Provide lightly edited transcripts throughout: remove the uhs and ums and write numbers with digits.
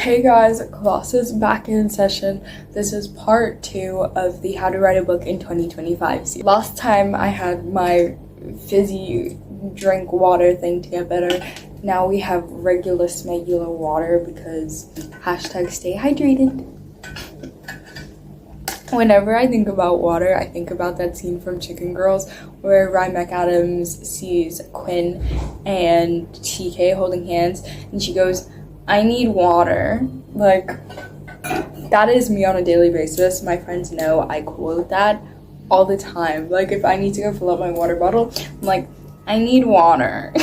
Hey guys, class is back in session. This is part 2 of the How to Write a Book in 2025 series. Last time I had my fizzy drink water thing to get better. Now we have regular smegular water because hashtag stay hydrated. Whenever I think about water, I think about that scene from Chicken Girls where Ryan McAdams sees Quinn and TK holding hands and she goes, "I need water." Like, that is me on a daily basis. My friends know I quote that all the time. Like, if I need to go fill up my water bottle, I'm like, "I need water."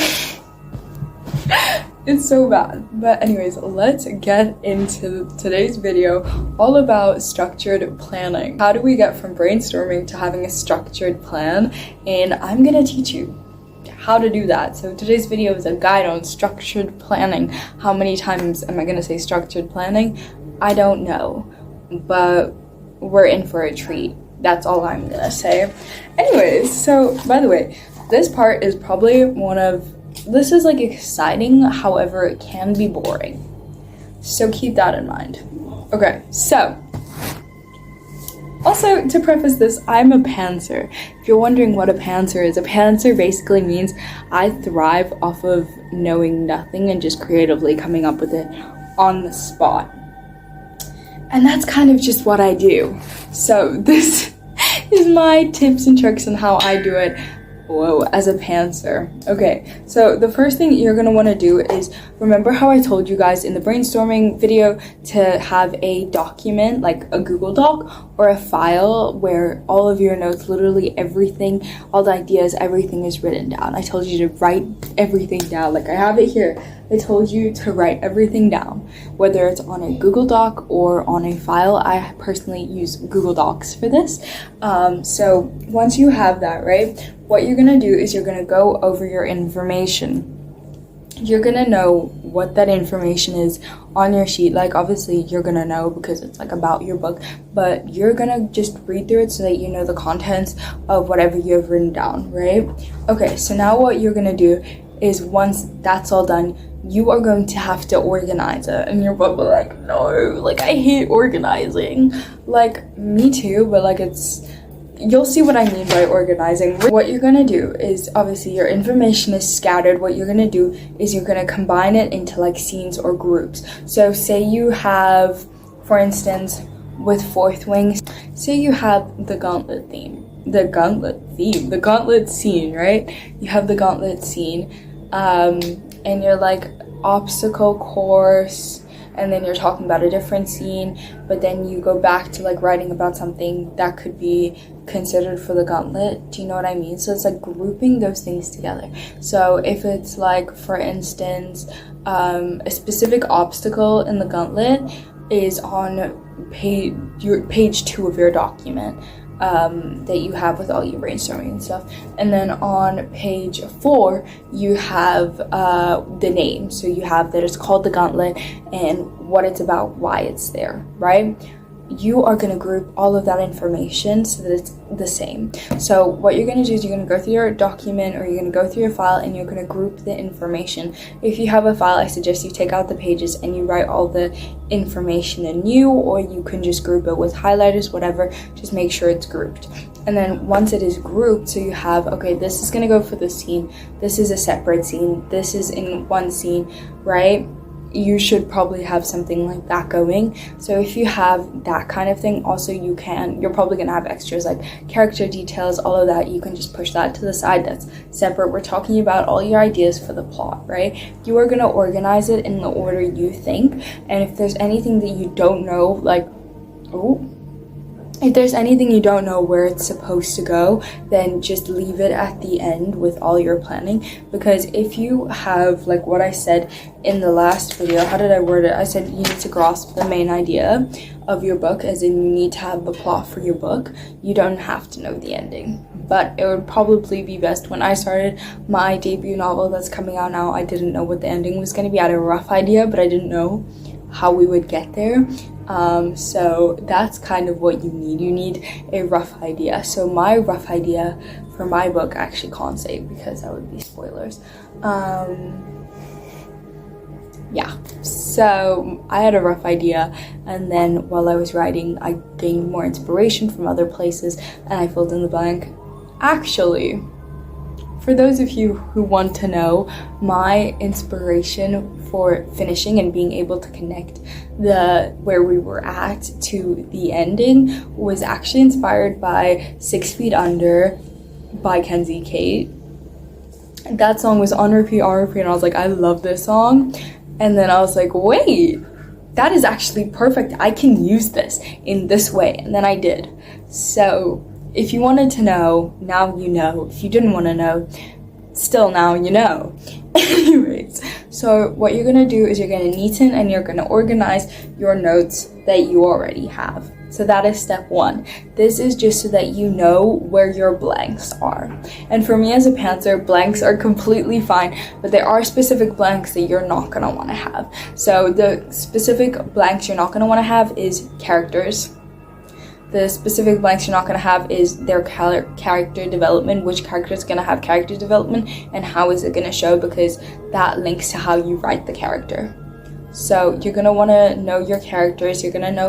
It's so bad. But anyways, let's get into today's video all about structured planning. How do we get from brainstorming to having a structured plan? And I'm gonna teach you how to do that. So today's video is a guide on structured planning. How many times am I gonna say structured planning? I don't know, but we're in for a treat. That's all I'm gonna say. Anyways, so by the way, this part is probably this is like exciting, however it can be boring. So keep that in mind. Okay, so also, to preface this, I'm a pantser. If you're wondering what a pantser is, a pantser basically means I thrive off of knowing nothing and just creatively coming up with it on the spot. And that's kind of just what I do. So this is my tips and tricks on how I do it. Whoa, as a pantser. Okay, so the first thing you're gonna wanna do is, remember how I told you guys in the brainstorming video to have a document, like a Google Doc or a file where all of your notes, literally everything, all the ideas, everything is written down. I told you to write everything down, like I have it here. I told you to write everything down, whether it's on a Google Doc or on a file. I personally use Google Docs for this. So once you have that, right, what you're gonna do is you're gonna go over your information. You're gonna know what that information is on your sheet. Like, obviously you're gonna know because it's like about your book, but you're gonna just read through it so that you know the contents of whatever you have written down, right? Okay, so now what you're gonna do is, once that's all done, you are going to have to organize it. And you're probably like, no, like I hate organizing. Like, me too, but like you'll see what I mean by organizing. What you're gonna do is, obviously your information is scattered. What you're gonna do is you're gonna combine it into like scenes or groups. So say you have, for instance, with Fourth Wing, say you have the gauntlet theme. The gauntlet scene, right? You have the gauntlet scene, and you're like obstacle course, and then you're talking about a different scene, but then you go back to like writing about something that could be considered for the gauntlet. Do you know what I mean? So it's like grouping those things together. So if it's like, for instance, a specific obstacle in the gauntlet is on page 2 of your document, that you have with all your brainstorming and stuff, and then on page 4 you have the name. So you have that it's called the gauntlet and what it's about, why it's there, right? You are going to group all of that information so that it's the same. So what you're going to do is you're going to go through your document, or you're going to go through your file, and you're going to group the information. If you have a file, I suggest you take out the pages and you write all the information anew, or you can just group it with highlighters, whatever. Just make sure it's grouped. And then once it is grouped, so you have, okay, this is going to go for this scene, this is a separate scene, this is in one scene, right? You should probably have something like that going. So if you have that kind of thing, also you're probably gonna have extras like character details, all of that. You can just push that to the side. That's separate. We're talking about all your ideas for the plot, right? You are gonna organize it in the order you think. And if there's anything that you don't know, like, if there's anything you don't know where it's supposed to go, then just leave it at the end with all your planning. Because if you have, like what I said in the last video, how did I word it? I said you need to grasp the main idea of your book, as in you need to have the plot for your book. You don't have to know the ending. But it would probably be best. When I started my debut novel that's coming out now, I didn't know what the ending was going to be. I had a rough idea, but I didn't know how we would get there. So that's kind of what you need. You need a rough idea. So my rough idea for my book, I actually can't say because that would be spoilers. yeah, so I had a rough idea, and then while I was writing, I gained more inspiration from other places, and I filled in the blank. Actually, for those of you who want to know, my inspiration for finishing and being able to connect the where we were at to the ending was actually inspired by 6 Feet Under by Kenzie Kate. That song was on repeat, and I was like, I love this song. And then I was like, wait, that is actually perfect. I can use this in this way. And then I did. So if you wanted to know, now you know. If you didn't want to know, still now you know. Anyways, so what you're going to do is you're going to neaten and you're going to organize your notes that you already have. So that is step 1. This is just so that you know where your blanks are. And for me as a pantser, blanks are completely fine, but there are specific blanks that you're not going to want to have. So the specific blanks you're not going to want to have is characters. The specific blanks you're not going to have is their character development, which character is going to have character development, and how is it going to show, because that links to how you write the character. So you're going to want to know your characters. You're going to know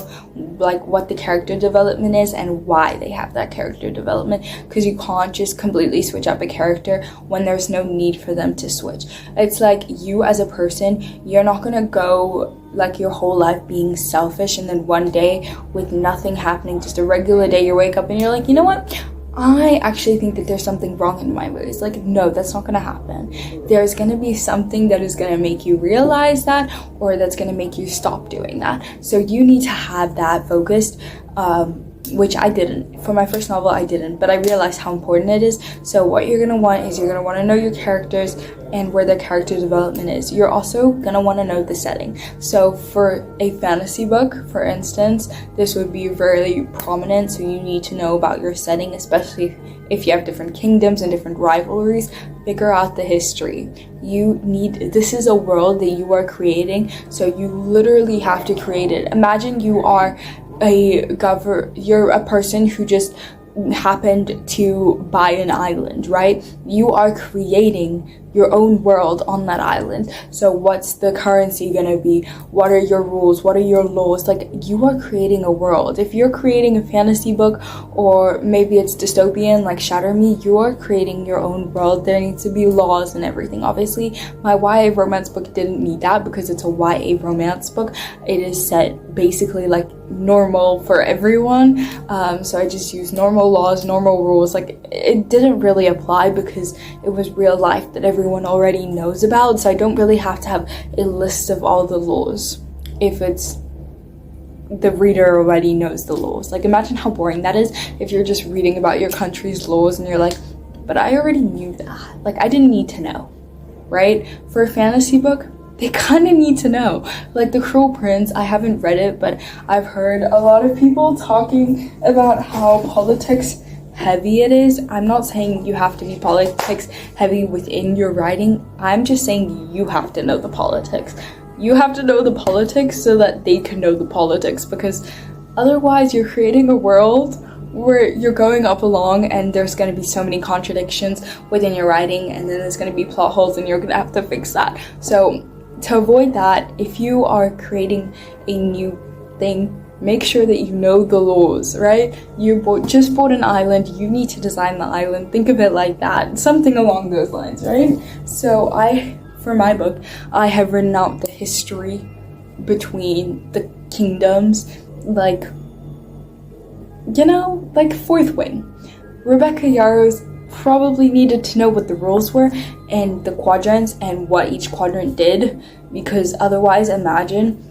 like what the character development is and why they have that character development, because you can't just completely switch up a character when there's no need for them to switch. It's like you as a person, you're not going to go like your whole life being selfish, and then one day with nothing happening, just a regular day, you wake up and you're like, you know what? I actually think that there's something wrong in my ways. Like, no, that's not gonna happen. There's gonna be something that is gonna make you realize that, or that's gonna make you stop doing that. So you need to have that focused, which I didn't. For my first novel, I didn't, but I realized how important it is. So what you're gonna want is you're gonna want to know your characters and where their character development is. You're also gonna want to know the setting. So for a fantasy book, for instance, this would be very prominent, so you need to know about your setting, especially if you have different kingdoms and different rivalries. Figure out the history. This is a world that you are creating, so you literally have to create it. Imagine you are you're a person who just happened to buy an island, right? You are creating your own world on that island. So what's the currency gonna be? What are your rules? What are your laws? Like, you are creating a world. If you're creating a fantasy book, or maybe it's dystopian like Shatter Me, you are creating your own world. There needs to be laws and everything. Obviously, my YA romance book didn't need that because it's a YA romance book. It is set basically like normal for everyone. So I just used normal laws, normal rules. Like, it didn't really apply because it was real life that everyone already knows about, so I don't really have to have a list of all the laws if it's the reader already knows the laws. Like, imagine how boring that is if you're just reading about your country's laws and you're like, but I already knew that. Like, I didn't need to know, right? For a fantasy book, they kind of need to know. Like The Cruel Prince, I haven't read it, but I've heard a lot of people talking about how politics heavy it is. I'm not saying you have to be politics heavy within your writing. I'm just saying you have to know the politics. You have to know the politics so that they can know the politics, because otherwise you're creating a world where you're going up along and there's going to be so many contradictions within your writing, and then there's going to be plot holes and you're going to have to fix that. So to avoid that, if you are creating a new thing, make sure that you know the laws, right? You just bought an island, you need to design the island. Think of it like that, something along those lines, right? So for my book, I have written out the history between the kingdoms, like, you know, like Fourth Wing. Rebecca Yarros probably needed to know what the rules were and the quadrants and what each quadrant did, because otherwise, imagine,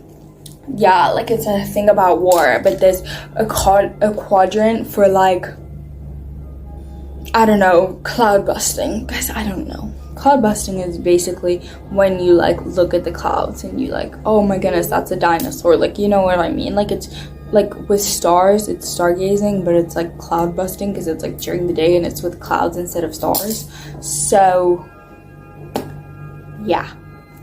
yeah, like it's a thing about war, but there's a quadrant for, like, I don't know, cloud busting. Guys, I don't know. Cloud busting is basically when you, like, look at the clouds and you like, oh my goodness, that's a dinosaur. Like, you know what I mean? Like, it's like with stars, it's stargazing, but it's like cloud busting because it's like during the day and it's with clouds instead of stars. So yeah,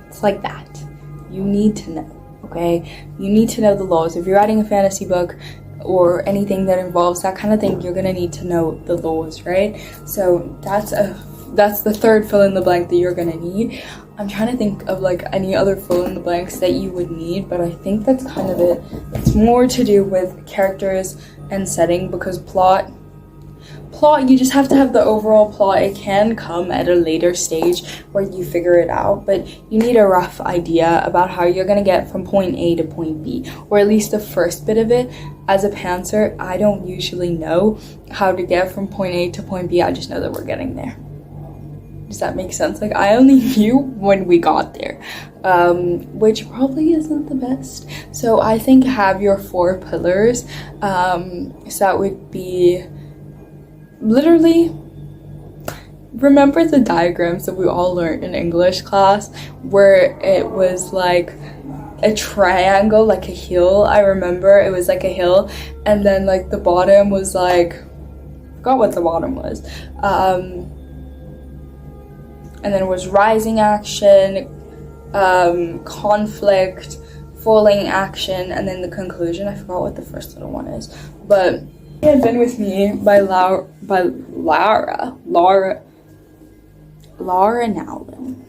it's like that. You need to know. Okay, you need to know the laws. If you're writing a fantasy book or anything that involves that kind of thing, you're gonna need to know the laws, right? So that's the third fill in the blank that you're gonna need. I'm trying to think of like any other fill in the blanks that you would need, but I think that's kind of it. It's more to do with characters and setting, because plot, you just have to have the overall plot. It can come at a later stage where you figure it out, but you need a rough idea about how you're gonna get from point A to point B, or at least the first bit of it. As a pantser, I don't usually know how to get from point A to point B. I just know that we're getting there. Does that make sense? Like, I only knew when we got there, which probably isn't the best. So I think have your 4 pillars. So that would be literally, remember the diagrams that we all learned in English class where it was like a triangle, like a hill? I remember it was like a hill, and then like the bottom was like, I forgot what the bottom was, and then it was rising action, conflict, falling action, and then the conclusion. I forgot what the first little one is, but It Had Been With Me by Laura Nowlin.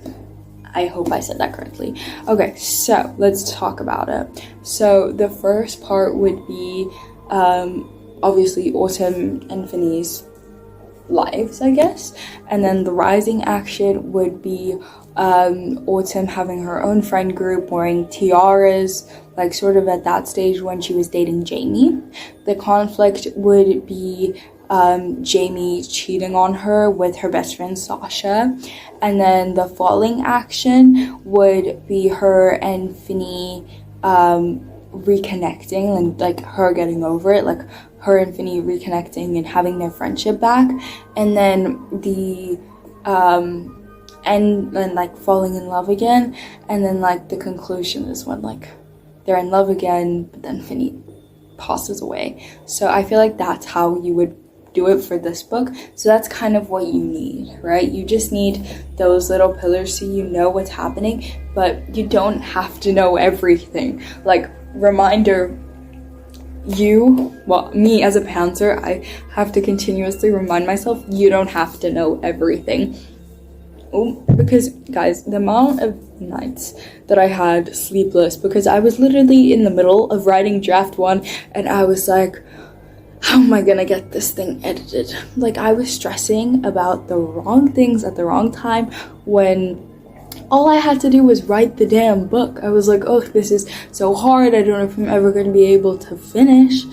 I hope I said that correctly. Okay, so let's talk about it. So the first part would be obviously Autumn and Finny's lives, I guess, and then the rising action would be Autumn having her own friend group, wearing tiaras, like sort of at that stage when she was dating Jamie. The conflict would be Jamie cheating on her with her best friend Sasha, and then the falling action would be her and Finny reconnecting, and like her getting over it, like her and Finny reconnecting and having their friendship back. And then the and then like falling in love again, and then like the conclusion is when like they're in love again, but then Finny passes away. So I feel like that's how you would do it for this book. So that's kind of what you need, right? You just need those little pillars so you know what's happening, but you don't have to know everything. Like, reminder, me as a pantser, I have to continuously remind myself, you don't have to know everything. Because guys, the amount of nights that I had sleepless because I was literally in the middle of writing draft 1 and I was like, how am I gonna get this thing edited? Like, I was stressing about the wrong things at the wrong time when all I had to do was write the damn book. I was like, oh, this is so hard. I don't know if I'm ever gonna be able to finish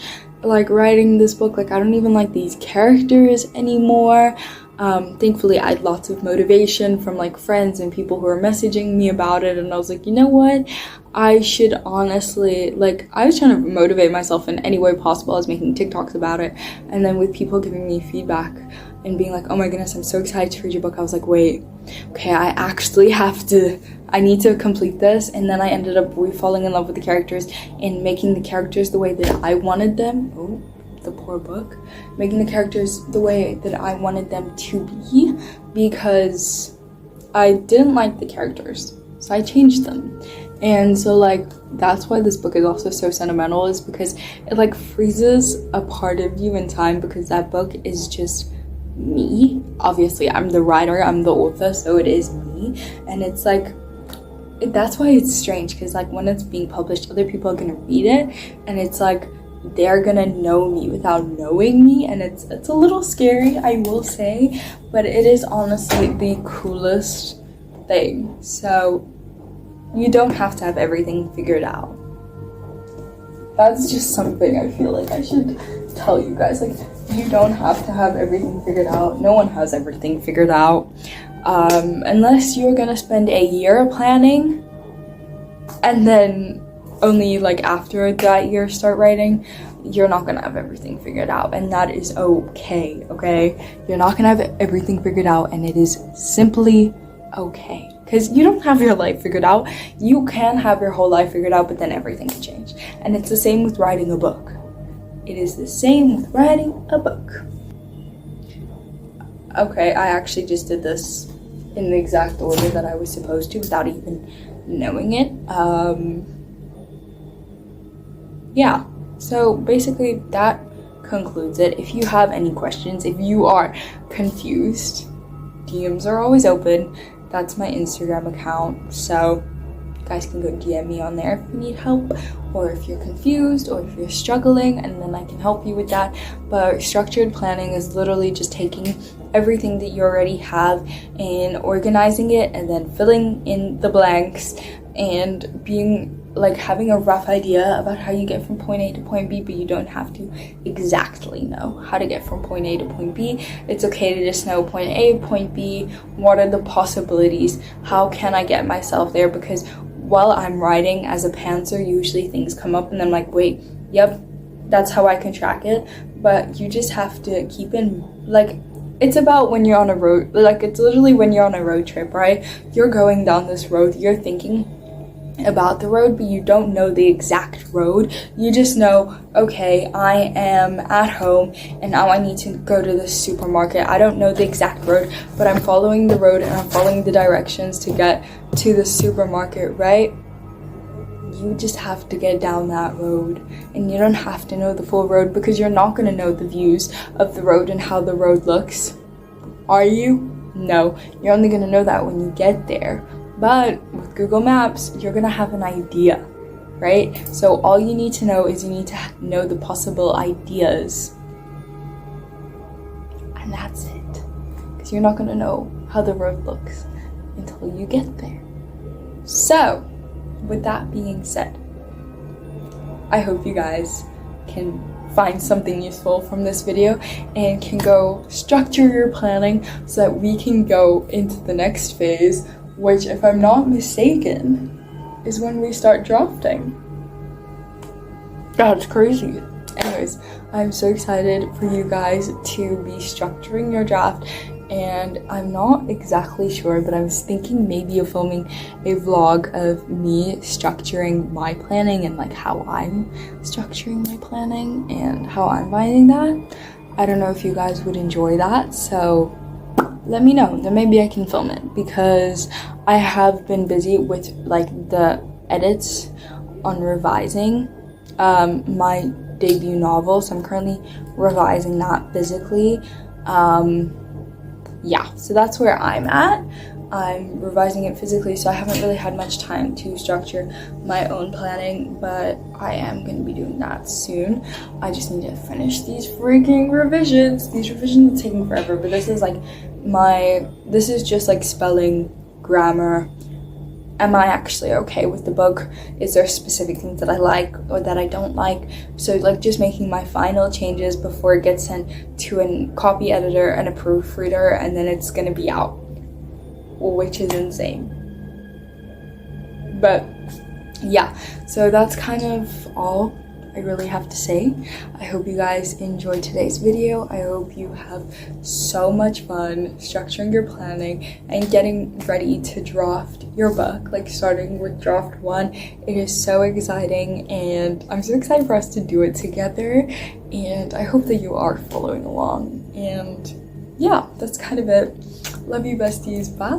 like writing this book. Like, I don't even like these characters anymore. Thankfully I had lots of motivation from like friends and people who were messaging me about it, and I was like, you know what, I should honestly, like, I was trying to motivate myself in any way possible. I was making TikToks about it, and then with people giving me feedback and being like, oh my goodness, I'm so excited to read your book, I was like, wait, okay, I need to complete this. And then I ended up falling in love with the characters and making the characters the way that I wanted them. Oh, the poor book. Making the characters the way that I wanted them to be, because I didn't like the characters, so I changed them. And so like that's why this book is also so sentimental, is because it like freezes a part of you in time, because that book is just me. Obviously I'm the writer, I'm the author, so it is me. And it's like, that's why it's strange, because like when it's being published, other people are gonna read it and it's like they're gonna know me without knowing me, and it's a little scary, I will say, but it is honestly the coolest thing. So you don't have to have everything figured out. That's just something I feel like I should tell you guys. Like, you don't have to have everything figured out. No one has everything figured out, unless you're gonna spend a year planning and then only like after that year start writing. You're not gonna have everything figured out, and that is okay. You're not gonna have everything figured out, and it is simply okay, because you don't have your life figured out. You can have your whole life figured out, but then everything can change. And it's the same with writing a book. It is the same with writing a book. Okay, I actually just did this in the exact order that I was supposed to without even knowing it. Yeah, so basically that concludes it. If you have any questions, if you are confused, DMs are always open. That's my Instagram account, so you guys can go DM me on there if you need help, or if you're confused, or if you're struggling, and then I can help you with that. But structured planning is literally just taking everything that you already have and organizing it, and then filling in the blanks, and being like having a rough idea about how you get from point A to point B, but you don't have to exactly know how to get from point A to point B. It's okay to just know point A, point B, what are the possibilities, how can I get myself there, because while I'm writing as a pantser, usually things come up and I'm like, wait, yep, that's how I can track it. But you just have to keep in, like, it's about when you're on a road, like it's literally when you're on a road trip, right? You're going down this road, you're thinking about the road, but you don't know the exact road. You just know, okay, I am at home and now I need to go to the supermarket. I don't know the exact road, but I'm following the road and I'm following the directions to get to the supermarket, right? You just have to get down that road, and you don't have to know the full road, because you're not going to know the views of the road and how the road looks. Are you? No, you're only going to know that when you get there. But with Google Maps, you're gonna have an idea, right? So all you need to know is you need to know the possible ideas. And that's it. Because you're not gonna know how the road looks until you get there. So, with that being said, I hope you guys can find something useful from this video and can go structure your planning so that we can go into the next phase, which, if I'm not mistaken, is when we start drafting. That's crazy. Anyways, I'm so excited for you guys to be structuring your draft, and I'm not exactly sure, but I was thinking maybe of filming a vlog of me structuring my planning and like how I'm structuring my planning and how I'm finding that. I don't know if you guys would enjoy that, so let me know, then maybe I can film it, because I have been busy with like the edits on revising my debut novel, so I'm currently revising that physically. Yeah, so that's where I'm at. I'm revising it physically, so I haven't really had much time to structure my own planning, but I am going to be doing that soon. I just need to finish these freaking revisions. These revisions are taking forever, but this is like this is just like spelling, grammar. Am I actually okay with the book? Is there specific things that I like or that I don't like? So like just making my final changes before it gets sent to a copy editor and a proofreader, and then it's gonna be out, which is insane. But yeah, so that's kind of all I really have to say. I hope you guys enjoyed today's video. I hope you have so much fun structuring your planning and getting ready to draft your book, like starting with draft 1. It is so exciting, and I'm so excited for us to do it together, and I hope that you are following along. And yeah, that's kind of it. Love you, besties. Bye.